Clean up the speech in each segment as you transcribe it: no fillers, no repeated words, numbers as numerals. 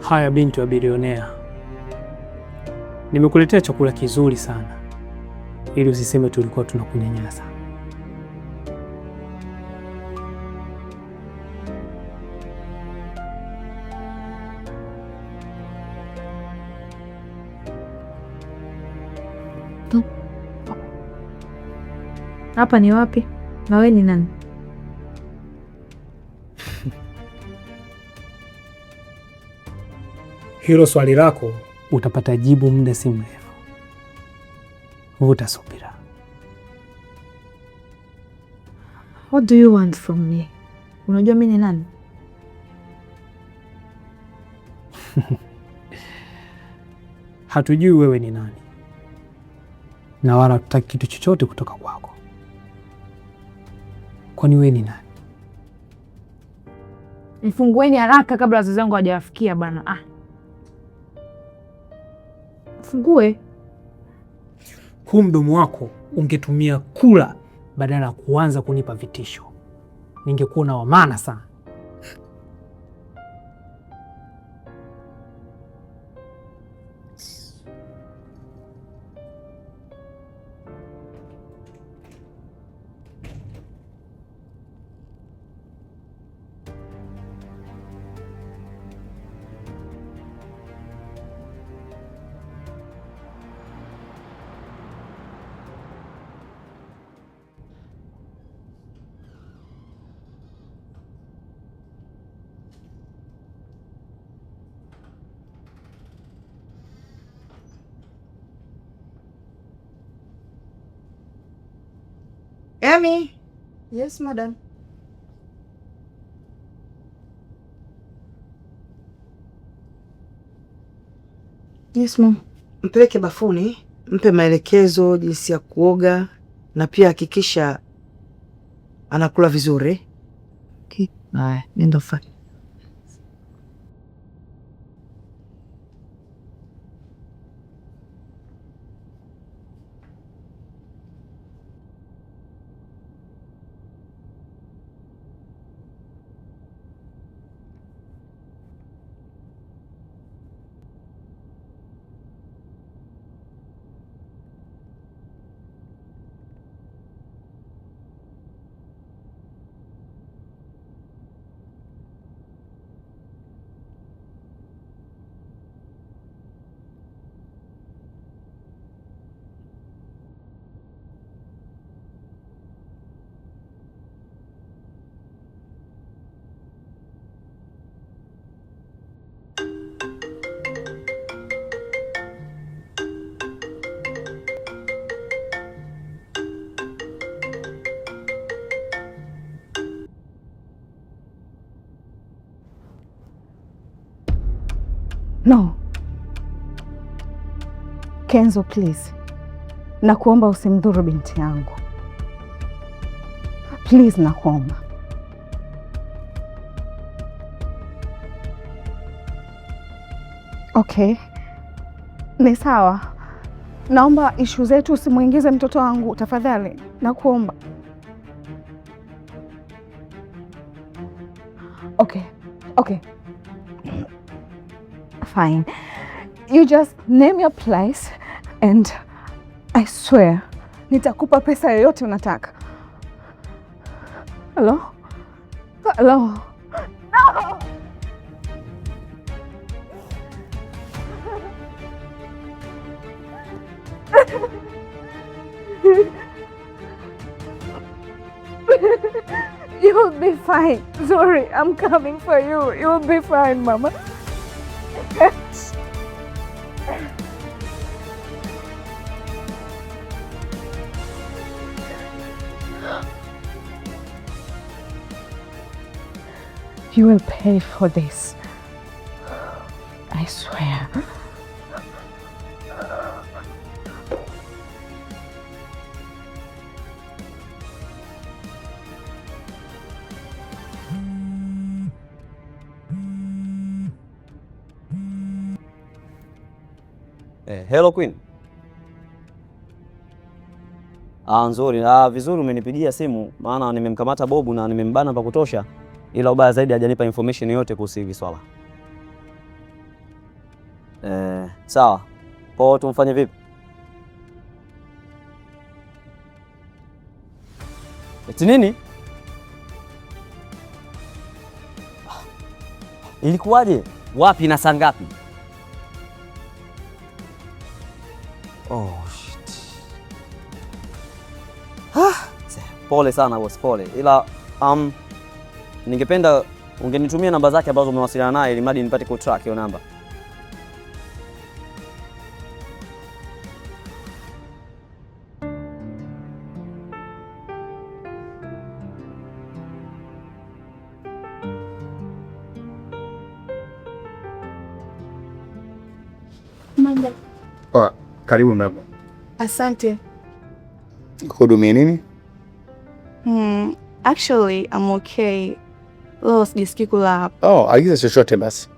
Haya binti wa bilionea, nimekuletea chakula kizuri sana ili usiseme tulikuwa tunakunyanyasa. Hapa ni wapi? Na wewe ni nani? Hilo swali lako utapata jibu muda si mrefu. Vuta subira. What do you want from me? Unajua mimi ni nani? Hatujui wewe ni nani, na wala tutaki kitu chochote kutoka kwako. Kwani wewe ni nani? Mfungueni haraka kabla wazazi wangu hawajawafikia bana. Fungue. Huu mdomo wako ungetumia kula badala ya kuanza kunipa vitisho, ningekuwa na maana sana. Amy. Yes, madam. Yes, mom. Mpeleke bafuni, mpe maelekezo jinsi ya kuoga na pia hakikisha anakula vizuri. Okay. Haya, nenda fanya. No. Kenzo, please. Nakuomba usimdhuru binti yangu. Please, nakuomba. Okay. Ni sawa. Naomba issue zetu usimuingize mtoto wangu tafadhali. Nakuomba. Okay. Okay. Fine. You just name your place and I swear nitakupa pesa yoyote unataka. Hello? Hello? No! You'll be fine. Sorry, I'm coming for you. You'll be fine, Mama. You will pay for this. I swear. Hello Queen. Nzuri. Vizuri umenipigia simu maana nimemkamata Bobu na nimembana pa kutosha, ila ubaya zaidi hajanipa information yote kuhusu hili swala. Sawa. Kwa tumfanye vipi? Eti nini? Ilikuwaje? Wapi na saa ngapi? Oh shit. Pole sana boss, pole. Ila ningependa ungenitumia namba zake ambazo umewasiliana naye ili mradi nipate ku track hiyo namba. Manda. Oh, karibu mrembo. Asante. Kuhudumia nini? Actually, I'm okay. Leo sijisikii kula hapa. Oh, agiza chochote basi.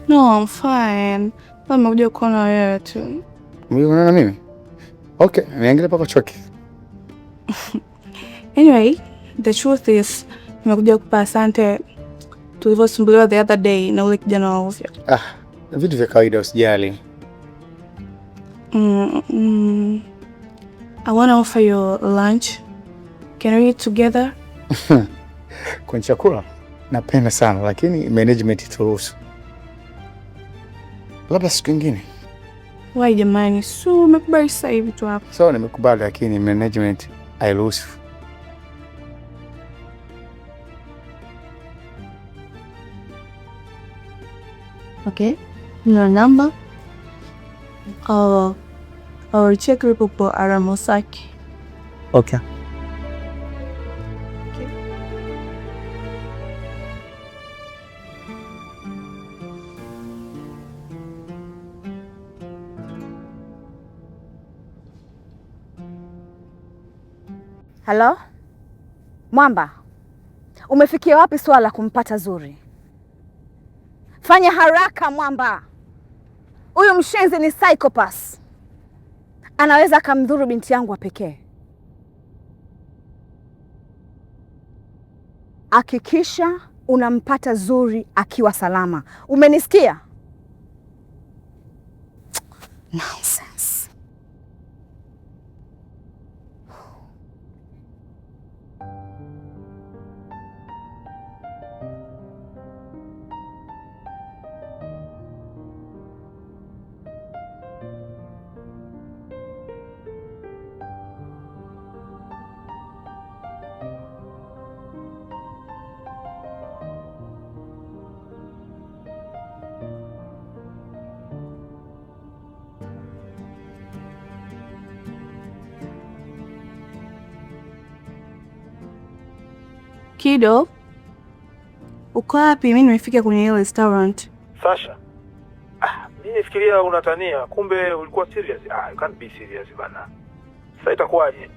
No, I'm fine. Nimekuja kuona wewe tu. Umeona na mimi? Okay, niangalie pako choki. Anyway, the truth is, nimekuja kupa asante tulivyosumbuliwa the other day na ule kijana wa ovyo. Vitu vya kawaida usijali. I want to offer you lunch. Can we eat together? Kwa chakula napenda sana lakini management ituruhusu. Labda siku nyingine. Why jamani? So umekubali sasa hivi tu hapa. So nimekubali lakini management hairuhusu. Okay. Your number? I'll check Lipopo Aramosaki. Okay. Halo? Mwamba, umefikia wapi swala la kumpata Zuri? Fanya haraka Mwamba. Huyu mshenzi ni psychopath. Anaweza akamdhuru binti yangu wa pekee. Hakikisha unampata Zuri akiwa salama. Umenisikia? Nonsense. Kido, uko wapi? Mimi nimefika kwenye ile restaurant. Sasha, mimi nifikiria unatania, kumbe ulikuwa serious. You can't be serious bana. Sasa itakuwaje?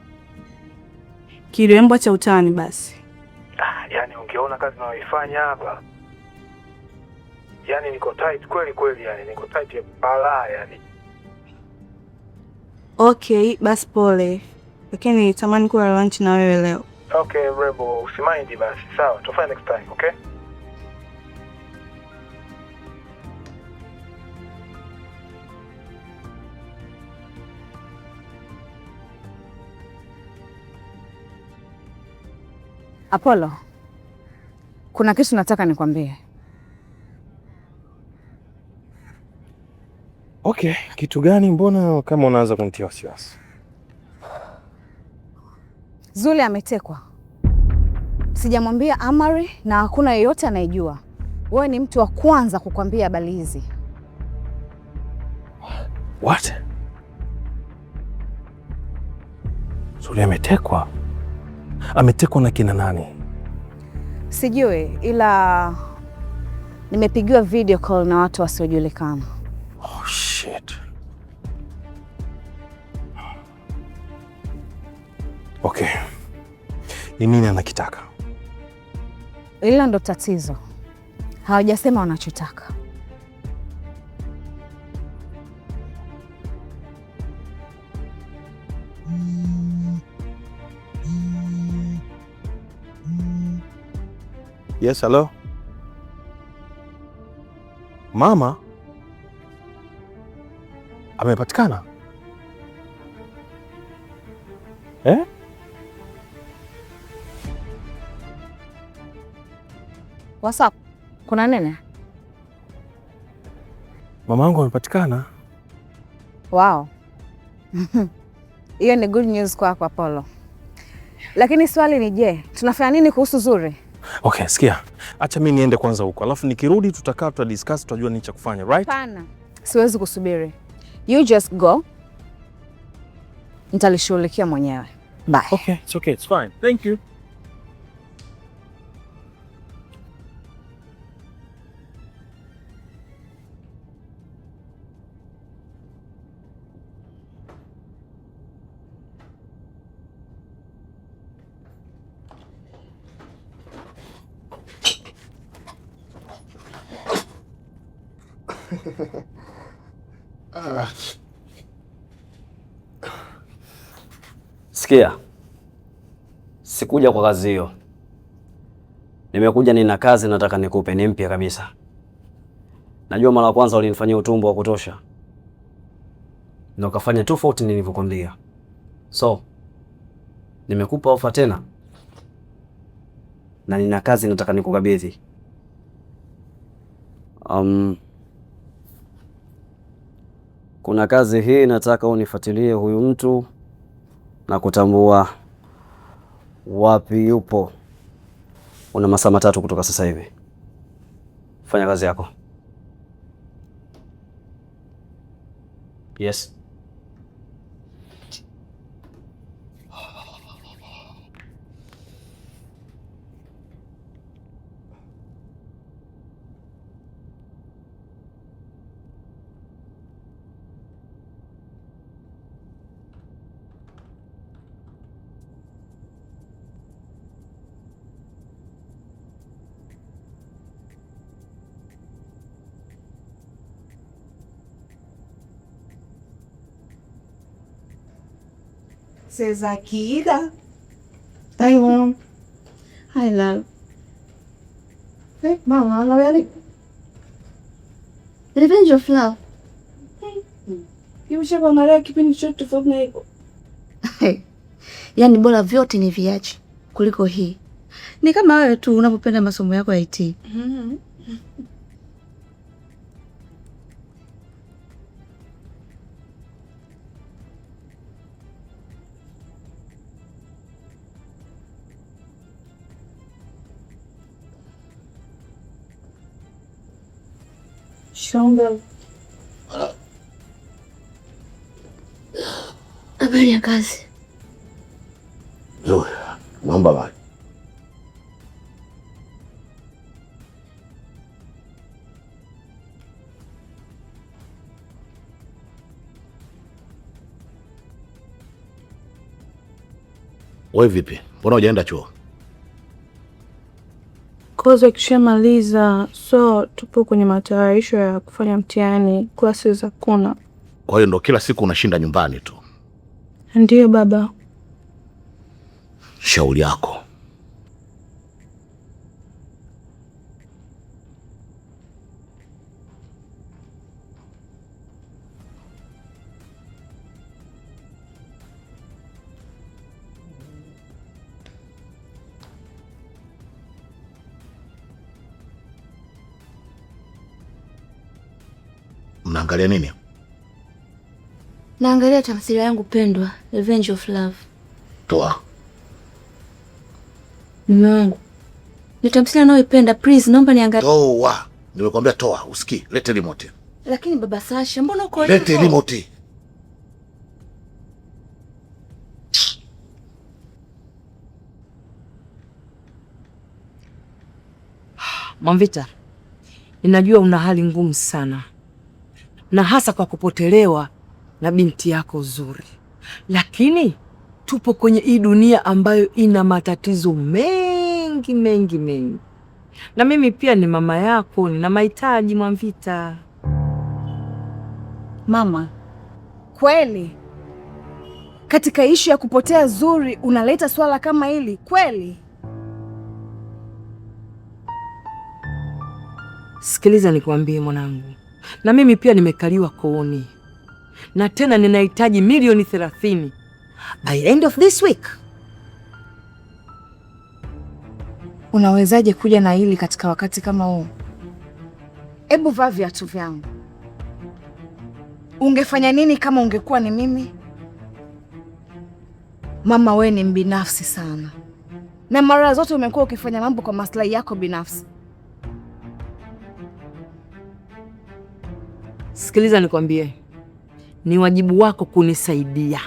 Kido, hebu acha utani basi. Yani ungeona kazi nayoifanya hapa. Yani niko tight kweli, yani niko tight ya balaa yani. Okay, basi pole. Lakini natamani kula lunch na wewe leo. Okay, Rebo, usimaindi basi. Sawa, tufanye next time, okay? Apollo, kuna kitu nataka nikwambie. Okay, kitu gani? Mbona kama unaanza kunitia wasiwasi? Zuri ametekwa. Sijamwambia Amari na hakuna yeyote anayejua. Wewe ni mtu wa kwanza kukwambia habari hizi. What? Zuri ametekwa? Ametekwa na kina nani? Sijui, ila nimepigiwa video call na watu wasiojulikana. Oh shit. Okay. Ni nini anakitaka? Hilo ndo tatizo. Hawajasema wanachotaka. Yes, hello? Mama? Amepatikana? What's up? Kuna nini? Mamangu amepatikana. Wow. Hiyo ni good news kwako Apollo. Lakini swali ni je, tunafanya nini kuhusu Zuri? Okay, sikia. Acha mimi niende kwanza huko. Alafu nikirudi tutakaa discuss, tutajua nini cha kufanya, right? Hapana. Siwezi kusubiri. You just go. Nitalishughulikia mwenyewe. Bye. Okay, it's okay. It's fine. Thank you. Sikia, sikuja kwa kazi hiyo. Nimekuja nina kazi nataka nikupe, ni mpya kabisa. Najua mara ya kwanza ulinifanyia utumbo wa kutosha, na ukafanya tofauti nilivyokuambia. So, nimekupa ofa tena, na nina kazi nataka nikukabidhi. Kuna kazi hii nataka unifuatilie huyu mtu na kutambua wapi yupo. Una masaa 3 kutoka sasa hivi. Fanya kazi yako. Yes. Zakida. Hi, Mom. Hi, love. Hey, Mama, how are you? Revenge of Love. Umeshaangalia kipindi chote tofauti na hiko? Yaani bora vyote ni viache kuliko hii. Ni kama wewe tu unapopenda masomo yako ya IT. Shonga. Habari ya kazi? Nzuri. Naomba maji. Wewe vipi? Mbona hujaenda chuo? Kozi ikishamaliza, so tupo kwenye matayarisho ya kufanya mtihani, classes hakuna. Kwa hiyo ndo kila siku unashinda nyumbani tu? Ndiyo baba. Shauri yako. Mnaangalia nini? Naangalia tamthilia yangu pendwa, Revenge of Love. Toa. Mume wangu, ni tamthilia nayoipenda, please naomba niangalie. Toa. Nimekwambia toa, usikii. Lete remote. Lakini baba Sasha, mbona uko hivyo? Lete remote. Mwamvita, ninajua una hali ngumu sana, na hasa kwa kupotelewa na binti yako Zuri, lakini tupo kwenye hii dunia ambayo ina matatizo mengi mengi mengi, na mimi pia ni mama yako, nina mahitaji Mwamvita. Mama, kweli katika ishu ya kupotea Zuri unaleta swala kama hili kweli? Sikiliza nikwambie mwanangu, na mimi pia nimekaliwa kooni. na tena ninahitaji milioni 30 by end of this week. Unawezaje kuja na hili katika wakati kama huu? Hebu vaa viatu vyangu. Ungefanya nini kama ungekuwa ni mimi? Mama, we ni mbinafsi sana, na mara zote umekuwa ukifanya mambo kwa maslahi yako binafsi. Sikiliza nikwambie, ni wajibu wako kunisaidia.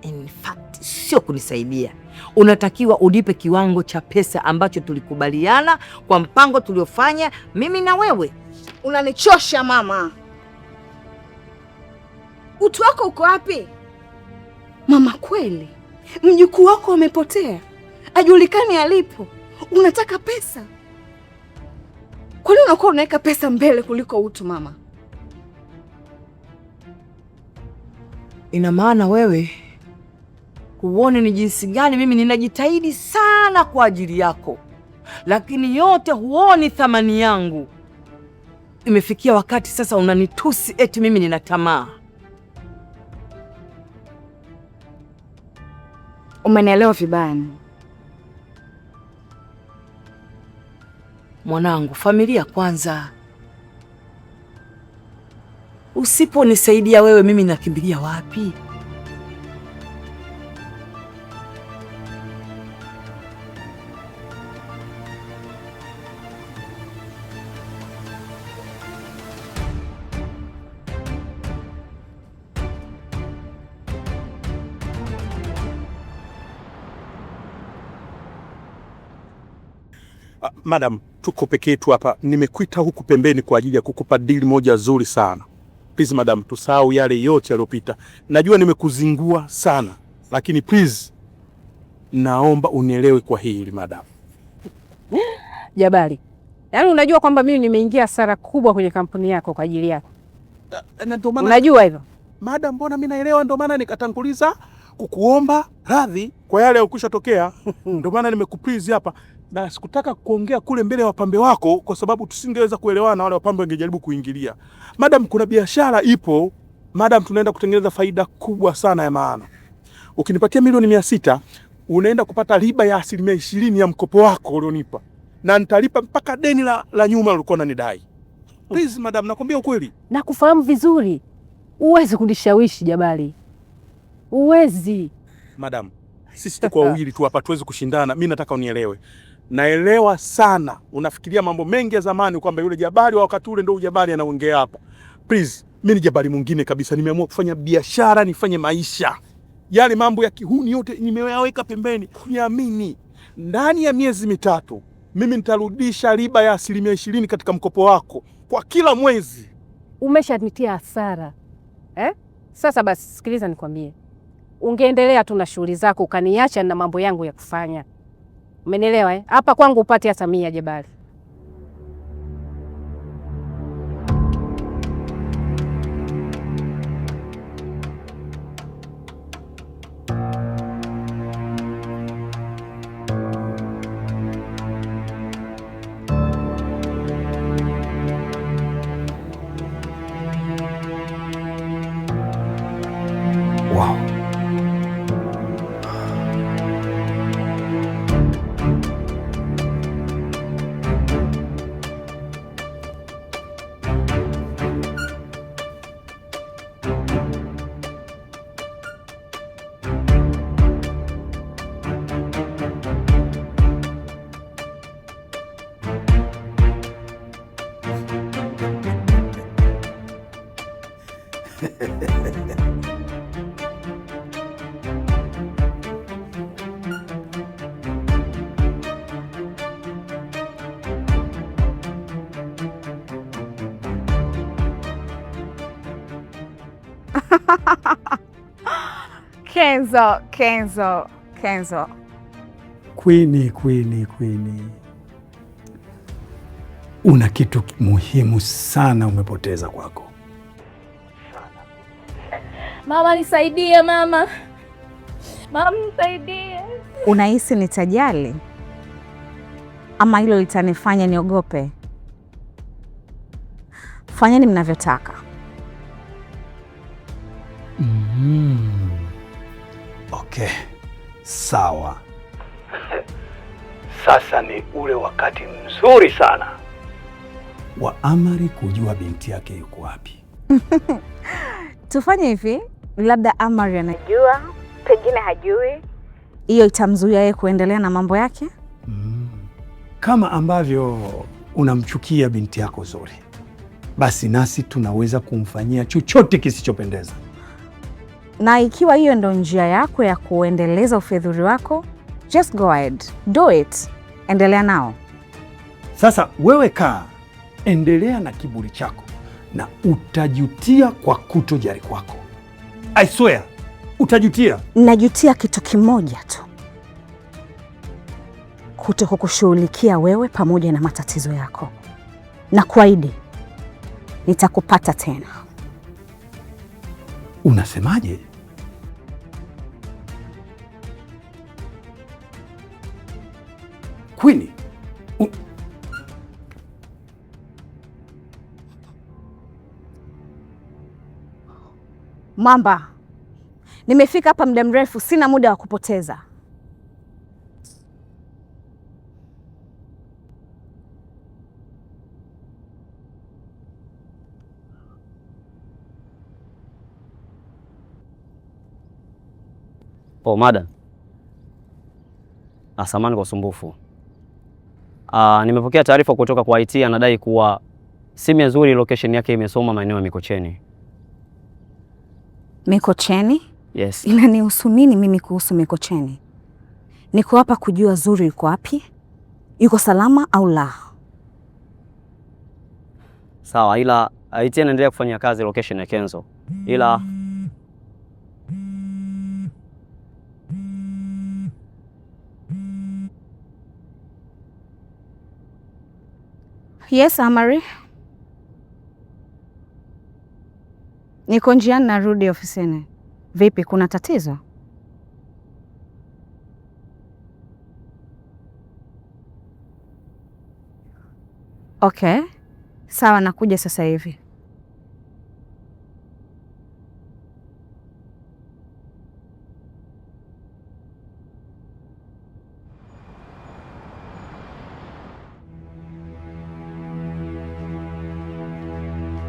In fact, sio kunisaidia. Unatakiwa ulipe kiwango cha pesa ambacho tulikubaliana kwa mpango tuliofanya mimi na wewe. Unanichosha mama. Utu wako uko wapi? Mama, kweli mjukuu wako amepotea, ajulikani alipo. Unataka pesa? Kwa nini unakuwa unaweka pesa mbele kuliko utu mama? Ina maana wewe huone ni jinsi gani mimi ninajitahidi sana kwa ajili yako, lakini yote huoni thamani yangu. Imefikia wakati sasa unanitusi eti mimi nina tamaa. Umenielewa vibaya. Mwanangu, familia kwanza. Usiponisaidia wewe, mimi nakimbilia wapi? Madam, tuko peke yetu hapa. Nimekuita huku pembeni kwa ajili ya kukupa deal moja nzuri sana. Please madam, tusahau yale yote yaliyopita. Najua nimekuzingua sana, lakini please naomba unielewe kwa hili madam. Jabali, yaani unajua kwamba mimi nimeingia hasara kubwa kwenye kampuni yako kwa ajili yako. Unajua hivyo? Madam, mbona mimi naelewa, ndio maana nikatanguliza kukuomba radhi kwa yale yaliyokwishatokea. Ndio maana nimekuplease hapa. Na sikutaka kuongea kule mbele ya wapambe wako kwa sababu tusingeweza kuelewana na wale wapambe wangejaribu kuingilia. Madam, kuna biashara ipo. Madam, tunaenda kutengeneza faida kubwa sana ya maana. Ukinipatia milioni 600, unaenda kupata riba ya 20% ya mkopo wako ulionipa. Na nitalipa mpaka deni la nyuma ulikuwa unanidai. Please madam, nakwambia ukweli. Nakufahamu vizuri. Uwezi kunishawishi Jabali. Uwezi. Madam, sisi tuko wawili tu hapa, tuwezi kushindana. Mimi nataka unielewe. Naelewa sana unafikiria mambo mengi ya zamani kwamba yule Jabali wa wakati ule ndio Jabali anaongea hapa. Please, mimi ni Jabali mwingine kabisa. Nimeamua kufanya biashara, nifanye maisha. Yale mambo ya kihuni yote nimeyaweka pembeni. Niamini, ndani ya miezi 3 mimi nitarudisha riba ya 20% katika mkopo wako kwa kila mwezi. Umeshanitia hasara. Sasa basi sikiliza nikwambie. Ungeendelea tu na shughuli zako ukaniacha na mambo yangu ya kufanya. Umenielewa? Hapa kwangu upate hata 100 Jabali. Wow. Kenzo. Queen. Una kitu muhimu sana umepoteza kwako. Mama nisaidie mama. Mama nisaidie. Unahisi nitajali ama hilo litanifanya niogope? Fanyeni mnavyotaka. Okay, sawa. Sasa ni ule wakati mzuri sana wa Amari kujua binti yake yuko wapi. Tufanye hivi, labda Amari anajua, pengine hajui. Hiyo itamzuia yeye kuendelea na mambo yake. Kama ambavyo unamchukia binti yako Zuri, basi nasi tunaweza kumfanyia chochote kisichopendeza. Na ikiwa hiyo ndo njia yako ya kuendeleza ufedhuli wako, just go ahead, do it, endelea nao. Sasa wewe kaa, endelea na kiburi chako na utajutia kwa kutojali kwako. I swear, utajutia. Najutia kitu kimoja tu, kutokukushughulikia wewe pamoja na matatizo yako, na kuahidi nitakupata tena. Unasemaje? Queenie, Mwamba, nimefika hapa muda mrefu, sina muda wa kupoteza. Madam. Asamani kwa usumbufu. Nimepokea taarifa kutoka kwa IT, anadai kuwa simu ya Zuri location yake imesoma maeneo ya Mikocheni. Mikocheni? Yes. Inanihusu nini mimi kuhusu Mikocheni? Niko hapa kujua Zuri yuko wapi, yuko salama au la. Sawa, ila IT anaendelea kufanya kazi location ya Kenzo. Ila Yes, Amari. Niko njiani narudi ofisini. Vipi, kuna tatizo? Okay. Sawa, nakuja sasa hivi.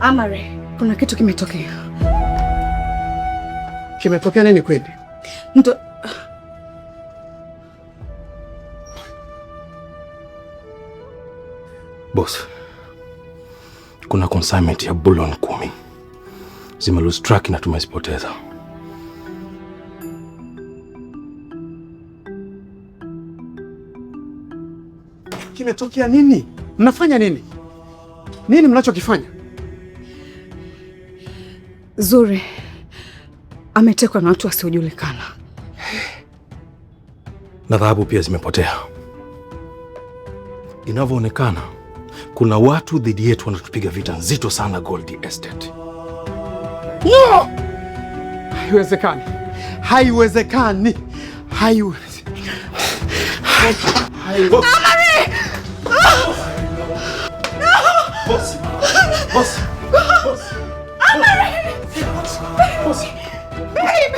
Amari, kuna kitu kimetokea. Kimetokea nini kweli? Boss, kuna consignment ya bullion 10 zime lose track na tumezipoteza. Kimetokea nini? Mnafanya nini? Nini mnachokifanya? Zuri ametekwa na watu wasiojulikana. Na dhahabu pia zimepotea. Inavyoonekana kuna watu dhidi yetu wanatupiga vita nzito sana Gold Estate. No! Haiwezekani. Haiwezekani. Haiwezekani. Amari! Boss. Boss. Boss. Amari! Boss. Babe!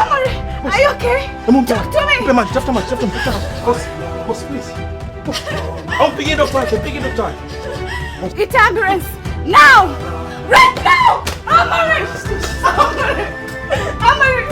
Amari! Are you okay? Talk to me! Tafuta maji. Boss. Boss, please. Pigie doctor. Get ambulance! Now! Right now! Amari! Amari! Amari!